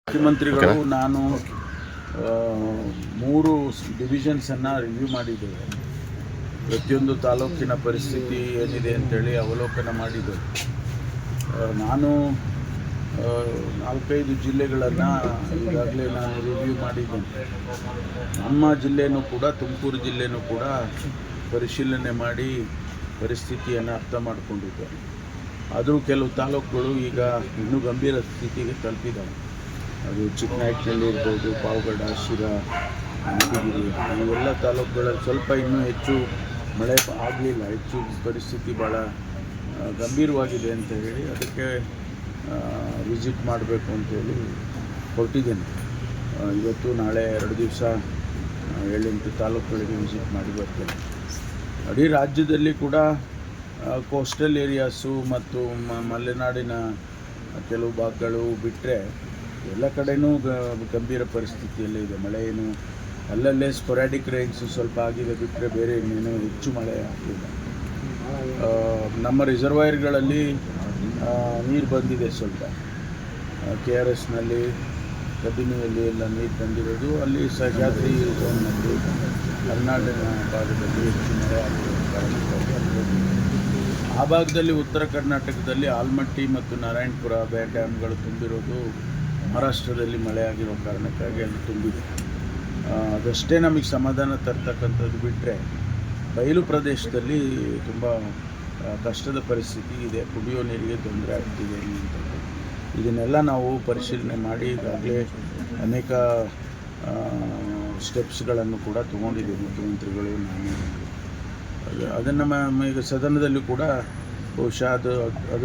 ಮುಖ್ಯಮಂತ್ರಿಗಳು ನಾನು 3 ಡಿವಿಷನ್ಸನ್ನು ರಿವ್ಯೂ ಮಾಡಿದ್ದೇವೆ. ಪ್ರತಿಯೊಂದು ತಾಲೂಕಿನ ಪರಿಸ್ಥಿತಿ ಏನಿದೆ ಅಂತೇಳಿ ಅವಲೋಕನ ಮಾಡಿದ್ದೇವೆ. ನಾನು 4-5 ಜಿಲ್ಲೆಗಳನ್ನು ಈಗಾಗಲೇ ನಾನು ರಿವ್ಯೂ ಮಾಡಿದ್ದೇನೆ. ನಮ್ಮ ಜಿಲ್ಲೆಯೂ ಕೂಡ, ತುಮಕೂರು ಜಿಲ್ಲೆಯೂ ಕೂಡ ಪರಿಶೀಲನೆ ಮಾಡಿ ಪರಿಸ್ಥಿತಿಯನ್ನು ಅರ್ಥ ಮಾಡಿಕೊಂಡಿದ್ದೇವೆ. ಆದರೂ ಕೆಲವು ತಾಲೂಕುಗಳು ಈಗ ಇನ್ನೂ ಗಂಭೀರ ಸ್ಥಿತಿಗೆ ತಲುಪಿದ್ದಾವೆ. ಅದು ಚಿಕ್ಕನಾಯಕನಹಳ್ಳಿ ಇರ್ಬೋದು, ಪಾವಗಡ, ಶಿರಾ, ಅನಂತಗಿರಿ, ಇವೆಲ್ಲ ತಾಲೂಕುಗಳಲ್ಲಿ ಸ್ವಲ್ಪ ಇನ್ನೂ ಹೆಚ್ಚು ಮಳೆ ಆಗಲಿಲ್ಲ. ಹೆಚ್ಚು ಪರಿಸ್ಥಿತಿ ಭಾಳ ಗಂಭೀರವಾಗಿದೆ ಅಂತ ಹೇಳಿ ಅದಕ್ಕೆ ವಿಸಿಟ್ ಮಾಡಬೇಕು ಅಂತೇಳಿ ಹೊರಟಿದ್ದೇನೆ. ಇವತ್ತು ನಾಳೆ 2 ದಿವಸ 7-8 ತಾಲೂಕುಗಳಿಗೆ ವಿಸಿಟ್ ಮಾಡಿ ಬರ್ತೇನೆ. ಇಡೀ ರಾಜ್ಯದಲ್ಲಿ ಕೂಡ ಕೋಸ್ಟಲ್ ಏರಿಯಾಸು ಮತ್ತು ಮಲೆನಾಡಿನ ಕೆಲವು ಭಾಗಗಳು ಬಿಟ್ಟರೆ ಎಲ್ಲ ಕಡೆಯೂ ಗಂಭೀರ ಪರಿಸ್ಥಿತಿಯಲ್ಲೇ ಇದೆ. ಮಳೆ ಏನು ಅಲ್ಲಲ್ಲೇ ಸ್ಪೊರಾಡಿಕ್ ರೈನ್ಸು ಸ್ವಲ್ಪ ಆಗಿದೆ ಬಿಟ್ಟರೆ ಬೇರೆ ಇನ್ನೇನು ಹೆಚ್ಚು ಮಳೆ ಆಗಲಿಲ್ಲ. ನಮ್ಮ ರಿಸರ್ವಾಯರ್ಗಳಲ್ಲಿ ನೀರು ಬಂದಿದೆ. ಸ್ವಲ್ಪ KRSನಲ್ಲಿ, ಕಬಿನಿಯಲ್ಲಿ ಎಲ್ಲ ನೀರು ಬಂದಿರೋದು. ಅಲ್ಲಿ ಸಹ್ಯಾದ್ರಿ ಝೋನ್ನಲ್ಲಿ, ಮಲೆನಾಡಿನ ಭಾಗದಲ್ಲಿ ಹೆಚ್ಚು ಮಳೆ ಆಗಿರೋ ಕಾರಣಕ್ಕಾಗಿ ಆ ಭಾಗದಲ್ಲಿ ಉತ್ತರ ಕರ್ನಾಟಕದಲ್ಲಿ ಆಲ್ಮಟ್ಟಿ ಮತ್ತು ನಾರಾಯಣಪುರ ಡ್ಯಾಮ್ಗಳು ತುಂಬಿರೋದು ಮಹಾರಾಷ್ಟ್ರದಲ್ಲಿ ಮಳೆ ಆಗಿರೋ ಕಾರಣಕ್ಕಾಗಿ ಅಲ್ಲಿ ತುಂಬಿದೆ. ಅದಷ್ಟೇ ನಮಗೆ ಸಮಾಧಾನ ತರ್ತಕ್ಕಂಥದ್ದು ಬಿಟ್ಟರೆ ಬಯಲು ಪ್ರದೇಶದಲ್ಲಿ ತುಂಬ ಕಷ್ಟದ ಪರಿಸ್ಥಿತಿ ಇದೆ. ಕುಡಿಯೋ ನೀರಿಗೆ ತೊಂದರೆ ಆಗ್ತಿದೆ ಅನ್ನುವಂಥದ್ದು. ಇದನ್ನೆಲ್ಲ ನಾವು ಪರಿಶೀಲನೆ ಮಾಡಿ ಈಗಾಗಲೇ ಅನೇಕ ಸ್ಟೆಪ್ಸ್ಗಳನ್ನು ಕೂಡ ತೊಗೊಂಡಿದ್ದೀವಿ ಮುಖ್ಯಮಂತ್ರಿಗಳು, ನಾನು. ಅದನ್ನು ಈಗ ಸದನದಲ್ಲಿ ಕೂಡ ಬಹುಶಃ ಅದು